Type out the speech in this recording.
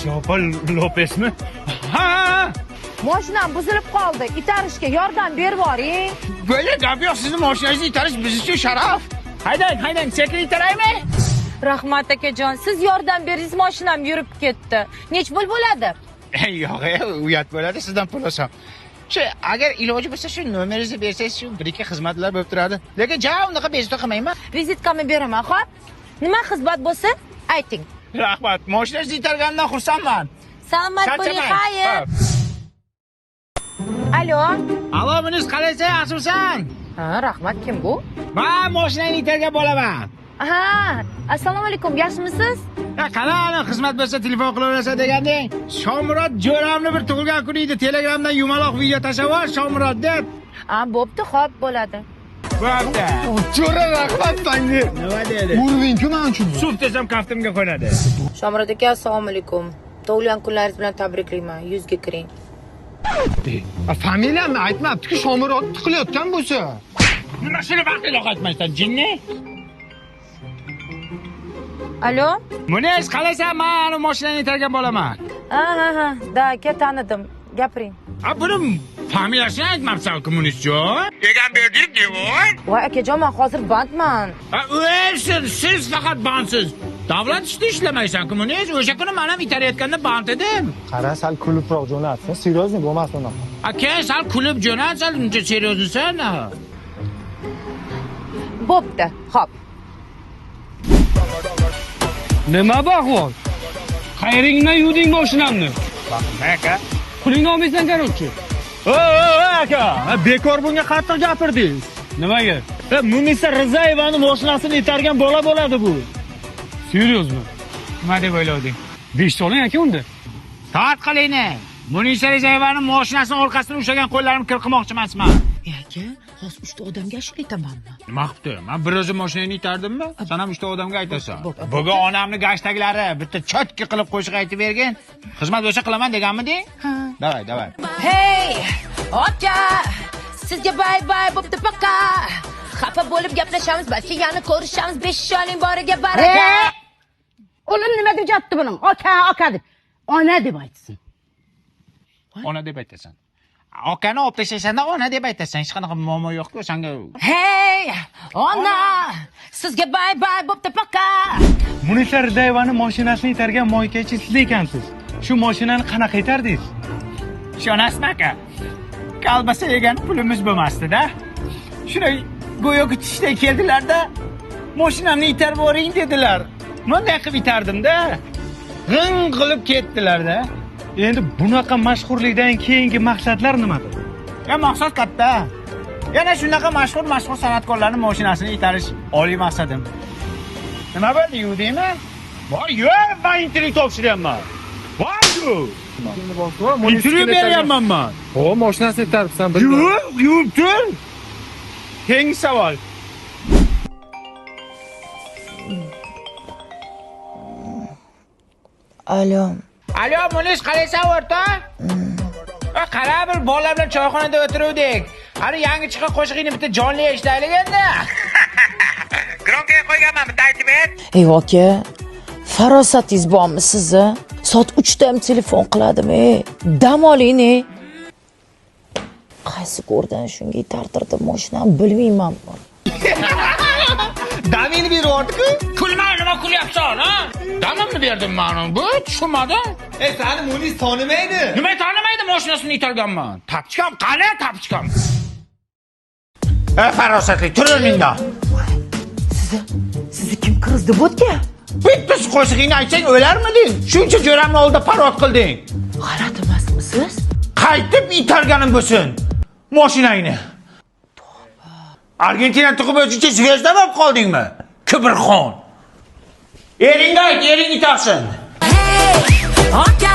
Shopa Lopesmi? Ha! Mashinam buzilib qoldi. Itarishga yordam berib boring. Böyle gap yo'q, sizni mashinangizni itarish biz uchun sharaf. Haydang, sekin itaraymi? Rahmat akajon, siz yordam beringiz, mashinam yurib ketdi. Nech pul bo'ladi? Yo'q, uyat bo'ladi, sizdan pul olsam. Agar iloji bo'lsa shu nomeringizni bersangiz, shu bir-ikki xizmatlar bo'lib turadi. Lekin unaqa bezovta qilmayman. Vizitkamni beraman, xo'p? Nima xizmat bo'lsa, ayting. Rahmat, mashinangizni itargandan xursandman. Salomat bo'ling, xayr. Alo. Alo, Munis, qalaysan, yaxshimisan? Ha, rahmat, kim bu? Men mashinani itargan bo'laman. Ha, assalomu alaykum, yaxshimisiz? Qani xizmat bo'lsa telefon qilaverasa deganding. Shomurod jo'ramni bir tug'ilgan kuni edi, Telegramdan yumaloq video tashlab, Shomurod deb. Ha, bo'pti, xo'p, bo'ladi. Bo'pti. Jo'ra rahmat senga. Nima dedi? Urving-ku men uchun. Suv desam kaftimga qo'yadi. Shomurod aka, assalomu alaykum. Tug'ilgan kunlaringiz bilan tabriklayman. Yuzga kiring. Familiyamni aytmabdi-ku, Shomurod tiqilayotgan bo'lsa. Nima shuni vaqtliq aytmaysan, jinni? Alo? Munis, qalaysan? Men mashinani itargan bo'laman. Ha, da, aka tanidim. Gapiring. Buni familiyasini aytmabsan-ku, Munisjon? Egan berdik, devoy. Voy akajon, men hozir bandman. O'lsin, siz faqat bandsiz. Davlat ishida ishlamaysan-ku, Munis. O'sha kuni men ham itarayotganda band edim. Qara, sal kulibroq jo'natsin. Seryozni bo'lmasin unaqa. Aka, sal kulib jo'natsan, uncha seriozmisan? Bo'pti, xo'p. Nima baqvon? Qayringdan yuvding mashinamni. Aka. Pulingni olmaysan qarorchi. Aka, bekor bunga qattiq gapirdingiz. Nimaga? Munisa Rizayevani mashinasini itargan bola bo'ladi bu. Seryozmi? Nima deb o'ylading? 5 soling aka unda. Toat qilingni. Munisa Rizayevani mashinasini orqasidan ushlagan qo'llarimni qirqmoqchi emasman. Aka, hozir 3 ta odamga ashula aytamanmi? Nima qilibdi? Men bir o'zim mashinani itardimmi? Sen ham 3 ta odamga aytasan. Bugun onamni gashtaklari bitta chotki qilib qo'shiq aytib bergin. Xizmat bo'lsa qilaman deganmiding? Ha. Davay. Hey, aka, sizga bay bo'pti paka. Xafa bo'lib gaplashamiz, balki yana ko'rishamiz. 5 yoshning boriga baraka. O'lim nima deb jotdi buning? Aka deb. Ona deb aytsin. Ona deb aytasan. Akani olib tashlashanda ona deb aytasan. Hech qanaqa muammo yo'q-ku senga. Hey, ona, sizga bay bo'pti paka. Munisa Rizayevani mashinasini itargan moykachi siz ekansiz. Shu mashinani qanaqa itardingiz? Ishonasizmi aka? Kalbasa yegan pulimiz bo'lmasdi-da. Shunday go'yoki tishday keldilar-da, mashinamni itarib boring dedilar. Bunday qilib itardim-da. G'ing qilib ketdilar-da. Endi bunaqa mashhurlikdan keyingi maqsadlar nimadir? Maqsad katta. Yana shunaqa mashhur san'atkorlarning mashinasini itarish oliy maqsadim. Nima bo'ldi, yuvdingmi? Voy, yo'q, men intervyu topshiryapman. Voy-ku. Intervyu beryapman men. O, mashinasini itaribsan, bildim. Yo'q, yuvibdi. Keyingi savol. Alo, Munis, qalaysan o'rta? Qara, bir bolalar bilan choyxonada o'tiruvdik. Hali yangi chiqqan qo'shig'ingni bitta jonli eshitaylik endi. Gronkaga qo'yganman, bitta aytib ber. Ey aka, farosatingiz bormi sizni? Soat 3 da ham telefon qiladim, dam oling. Qaysi ko'rdan shunga itartirdim mashinani bilmayman. Damini beryapti-ku. Kulmay nima kulyapsan, ha? Damimni berdim men. Bu tushunmadim. Seni Munis tanimaydi. Nima tanimaydi, mashinasini itarganman. Tapchikam, qani tapchikam? Farosatli, tur o'rningdan. Sizni kim kirizdi bo'tga? Bitta qo'shig'ingni aytsang o'larmiding? Shuncha jo'ramni oldida parod qilding. G'alati emasmisiz? Qaytib itarganim bo'lsin mashinangni. Argentina tug'ib o'tguncha zvezda bo'lib qoldingmi? Kibrxon. Ering ayt, ering itarsin. Hey, aka.